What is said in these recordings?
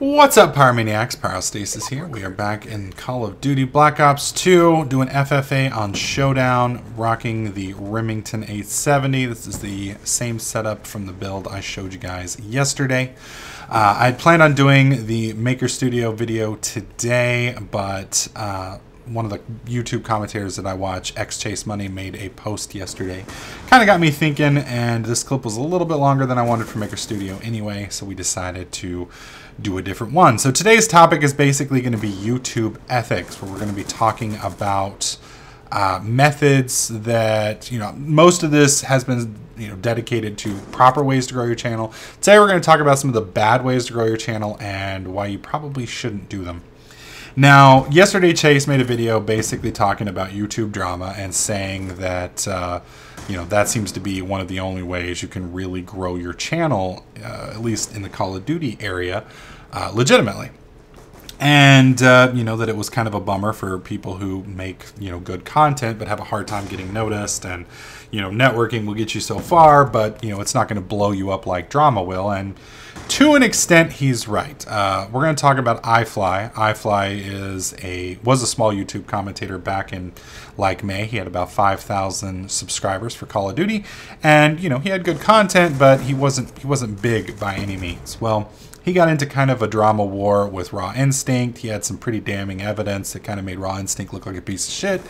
What's up, Pyromaniacs? Pyrostasis here. We are back in Call of Duty Black Ops 2, doing FFA on Showdown, rocking the Remington 870. This is the same setup from the build I showed you guys yesterday. I had planned on doing the Maker Studio video today, but one of the YouTube commentators that I watch, X Chase Money, made a post yesterday. Kind of got me thinking, and this clip was a little bit longer than I wanted for Maker Studio anyway, so we decided to do a different one. So today's topic is basically going to be YouTube ethics, where we're going to be talking about methods that, most of this has been, dedicated to proper ways to grow your channel. Today we're going to talk about some of the bad ways to grow your channel and why you probably shouldn't do them. Now, yesterday Chase made a video basically talking about YouTube drama and saying that, that seems to be one of the only ways you can really grow your channel, at least in the Call of Duty area, legitimately. And, that it was kind of a bummer for people who make, good content but have a hard time getting noticed. And, networking will get you so far, but, it's not going to blow you up like drama will. And to an extent, he's right. We're going to talk about iFly. iFly was a small YouTube commentator back in May. He had about 5,000 subscribers for Call of Duty, and he had good content, but he wasn't big by any means. Well, he got into kind of a drama war with Raw Instinct. He had some pretty damning evidence that kind of made Raw Instinct look like a piece of shit.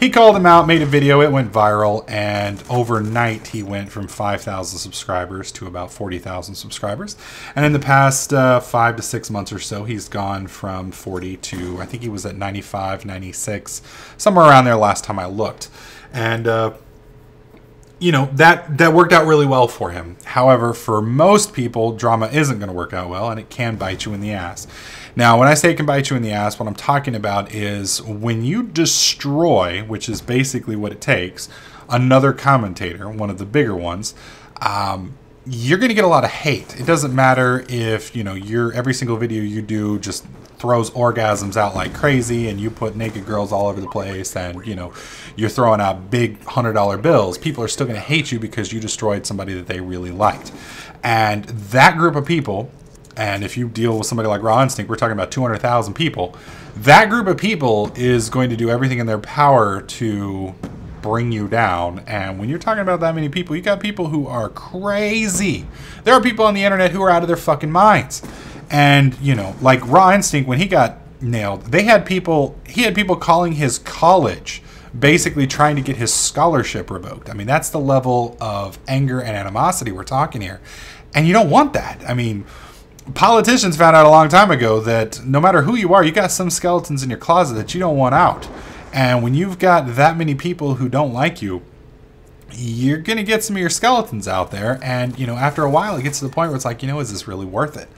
He called him out, made a video, it went viral, and overnight he went from 5,000 subscribers to about 40,000 subscribers. And in the past 5 to 6 months or so, he's gone from 40 to, I think he was at 95, 96, somewhere around there last time I looked. And that worked out really well for him. However, for most people, drama isn't going to work out well, and it can bite you in the ass. Now, when I say it can bite you in the ass, what I'm talking about is when you destroy, which is basically what it takes, another commentator, one of the bigger ones, you're going to get a lot of hate. It doesn't matter if, every single video you do just throws orgasms out like crazy and you put naked girls all over the place and, you're throwing out big $100 bills. People are still going to hate you because you destroyed somebody that they really liked. And that group of people, and if you deal with somebody like Raw Instinct, we're talking about 200,000 people, that group of people is going to do everything in their power to bring you down. And when you're talking about that many people, you got people who are crazy. There are people on the internet who are out of their fucking minds. And, like Raw Instinct, when he got nailed, he had people calling his college, basically trying to get his scholarship revoked. I mean, that's the level of anger and animosity we're talking here. And you don't want that. I mean, politicians found out a long time ago that no matter who you are, you got some skeletons in your closet that you don't want out. And when you've got that many people who don't like you, you're going to get some of your skeletons out there. And, after a while, it gets to the point where it's like, is this really worth it?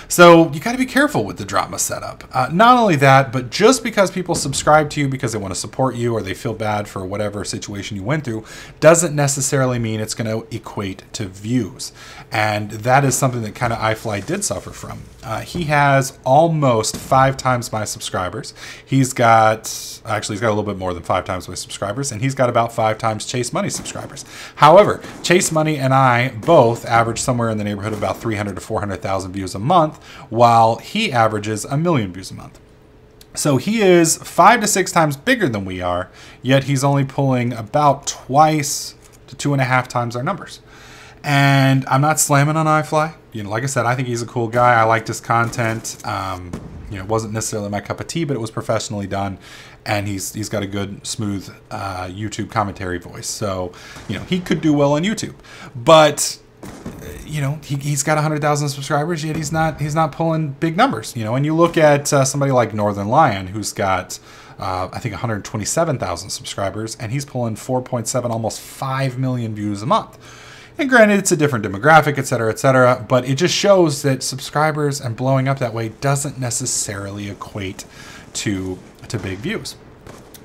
So you got to be careful with the drama setup. Not only that, but just because people subscribe to you because they want to support you or they feel bad for whatever situation you went through doesn't necessarily mean it's going to equate to views. And that is something that kind of iFly did suffer from. He has almost 5 times my subscribers. He's got a little bit more than 5 times my subscribers, and he's got about 5 times Chase Money subscribers. However, Chase Money and I both average somewhere in the neighborhood of about 300 to 400,000 views a month, while he averages 1 million views a month. So he is 5 to 6 times bigger than we are, yet he's only pulling about twice to 2.5 times our numbers. And I'm not slamming on iFly. Like I said, I think he's a cool guy. I liked his content. It wasn't necessarily my cup of tea, but it was professionally done. And he's got a good, smooth YouTube commentary voice. So, he could do well on YouTube. But he's got 100,000 subscribers, yet he's not pulling big numbers. And you look at somebody like Northern Lion, who's got I think 127,000 subscribers, and he's pulling 4.7, almost 5 million views a month. And granted, it's a different demographic, etc., but it just shows that subscribers and blowing up that way doesn't necessarily equate to big views.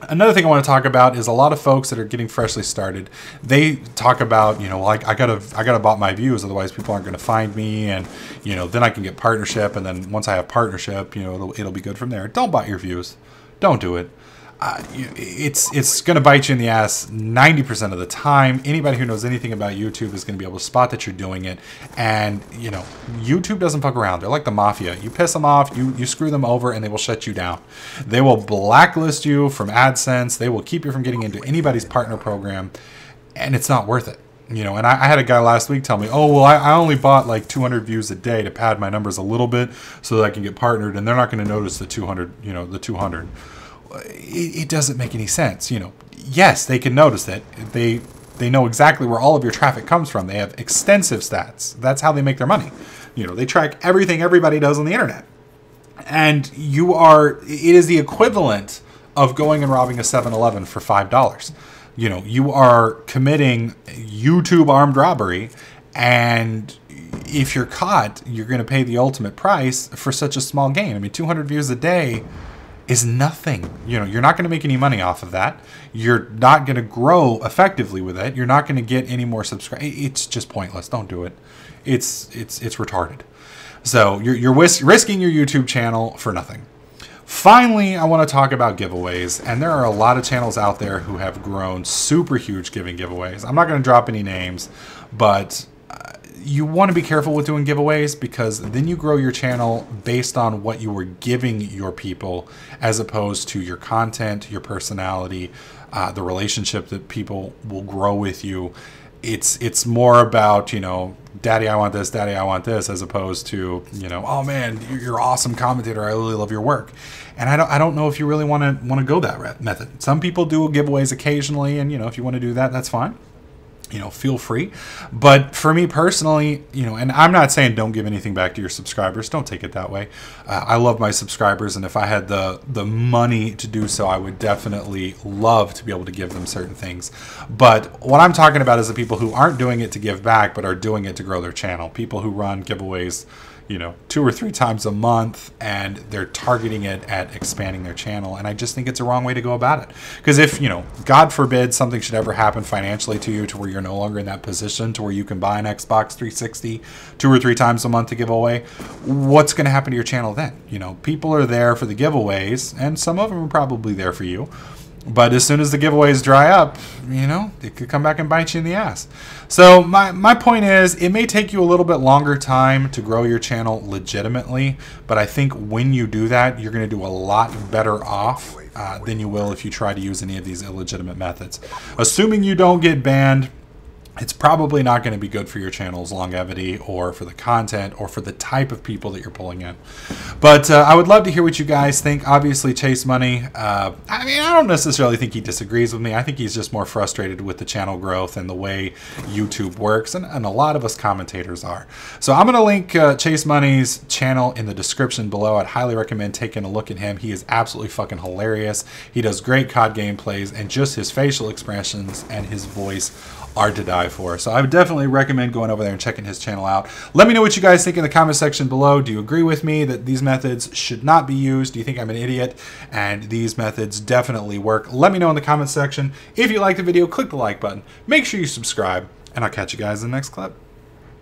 Another thing I want to talk about is a lot of folks that are getting freshly started. They talk about, like I gotta bot my views, otherwise people aren't going to find me, and then I can get partnership, and then once I have partnership, it'll be good from there. Don't bot your views. Don't do it. it's going to bite you in the ass 90% of the time. Anybody who knows anything about YouTube is going to be able to spot that you're doing it. And, you know, YouTube doesn't fuck around. They're like the mafia. You piss them off, you screw them over, and they will shut you down. They will blacklist you from AdSense. They will keep you from getting into anybody's partner program, and it's not worth it. You know, and I had a guy last week tell me, oh, well, I only bought like 200 views a day to pad my numbers a little bit so that I can get partnered, and they're not going to notice the 200, you know, the 200. It doesn't make any sense. You know, yes, they can notice it. They know exactly where all of your traffic comes from. They have extensive stats. That's how they make their money. You know, they track everything everybody does on the internet. And it is the equivalent of going and robbing a 7-Eleven for $5. You know, you are committing YouTube armed robbery, and if you're caught, you're going to pay the ultimate price for such a small gain. I mean, 200 views a day is nothing. You know, you're not going to make any money off of that. You're not going to grow effectively with it. You're not going to get any more subscribers. It's just pointless. Don't do it. It's retarded. So you're risking your YouTube channel for nothing. Finally, I want to talk about giveaways, and there are a lot of channels out there who have grown super huge giving giveaways. I'm not going to drop any names, but you want to be careful with doing giveaways, because then you grow your channel based on what you were giving your people, as opposed to your content, your personality, the relationship that people will grow with you. It's more about, you know, daddy, I want this, daddy, I want this, as opposed to, you know, oh man, you're an awesome commentator, I really love your work. And I don't know if you really want to go that method. Some people do giveaways occasionally, and, you know, if you want to do that, that's fine. You know, feel free. But for me personally, you know, and I'm not saying don't give anything back to your subscribers. Don't take it that way. I love my subscribers, and if I had the money to do so, I would definitely love to be able to give them certain things. But what I'm talking about is the people who aren't doing it to give back, but are doing it to grow their channel. People who run giveaways, you know, 2 or 3 times a month, and they're targeting it at expanding their channel. And I just think it's a wrong way to go about it. Because if, you know, God forbid something should ever happen financially to you to where you're no longer in that position to where you can buy an Xbox 360 2 or 3 times a month to give away, what's going to happen to your channel then? You know, people are there for the giveaways, and some of them are probably there for you. But as soon as the giveaways dry up, you know, it could come back and bite you in the ass. So my point is, it may take you a little bit longer time to grow your channel legitimately, but I think when you do that, you're going to do a lot better off than you will if you try to use any of these illegitimate methods. Assuming you don't get banned, it's probably not going to be good for your channel's longevity, or for the content, or for the type of people that you're pulling in. But I would love to hear what you guys think. Obviously, Chase Money, I mean, I don't necessarily think he disagrees with me. I think he's just more frustrated with the channel growth and the way YouTube works, and a lot of us commentators are. So I'm going to link Chase Money's channel in the description below. I'd highly recommend taking a look at him. He is absolutely fucking hilarious. He does great COD gameplays, and just his facial expressions and his voice are to die for. So I would definitely recommend going over there and checking his channel out. Let me know what you guys think in the comment section below. Do you agree with me that these methods should not be used? Do you think I'm an idiot and these methods definitely work? Let me know in the comment section. If you liked the video, click the like button. Make sure you subscribe, and I'll catch you guys in the next clip.